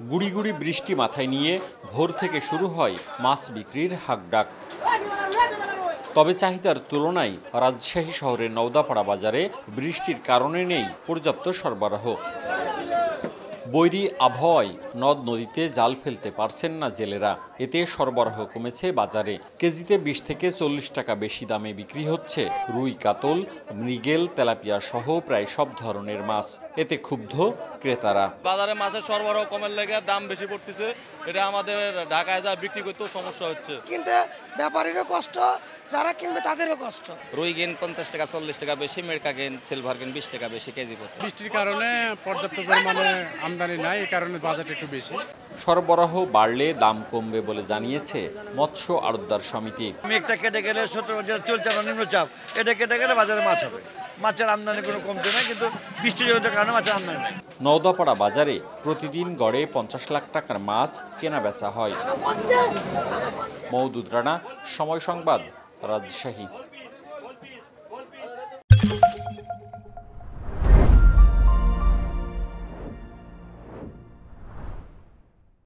গুড়ি গুড়ি বৃষ্টি মাথায় নিয়ে ভোর থেকে শুরু হয় মাছ বিক্রির হাঁকডাক। তবে চাহিদার তুলনায় রাজশাহী শহরের নওদাপাড়া বাজারে বৃষ্টির কারণে নেই পর্যাপ্ত সরবরাহ। বৈরী আবহাওয়ায় নদ নদীতে জাল ফেলতে পারছেন না জেলেরা। এতে সরবরাহ কমেছে বাজারে। কেজিতে 20 থেকে 40 টাকা বেশি দামে বিক্রি হচ্ছে রুই, কাতল, মৃগেল, তেলাপিয়া সহ প্রায় সব ধরনের মাছ। এতে ক্ষুব্ধ ক্রেতারা। বাজারে মাছের সরবরাহ কমের লেগে দাম বেশি পড়তেছে, এটা আমাদের ঢাকায় যা বিক্রি করতেও সমস্যা হচ্ছে। কিন্তু ব্যাপারীরও কষ্ট, যারা কিনবে তাদেরও কষ্ট। রুই গেন 50 টাকা 40 টাকা বেশি, মেরকা গেন সিলভার গেন 20 টাকা বেশি কেজি পড়ছে। বৃষ্টির কারণে পর্যাপ্ত পরিমাণে আমদানি নাই, এই কারণে বাজার একটু বেশি। সরবরাহ বাড়লে দাম কমবে বলে জানিয়েছে মৎস্য আড়তদার সমিতি। মেঘটা কেটে গেলে চলছে নিম্নচাপ, এটা কেটে গেলে বাজারে মাছ হবে। মাছের আমদানি কোনো কমছে না, কিন্তু বৃষ্টিজনিত কারণে মাছের আমদানি নেই। নওদাপাড়া বাজারে প্রতিদিন গড়ে 50 লাখ টাকার মাছ কেনা বেচা হয়। মওদুদ রানা, সময় সংবাদ, রাজশাহী।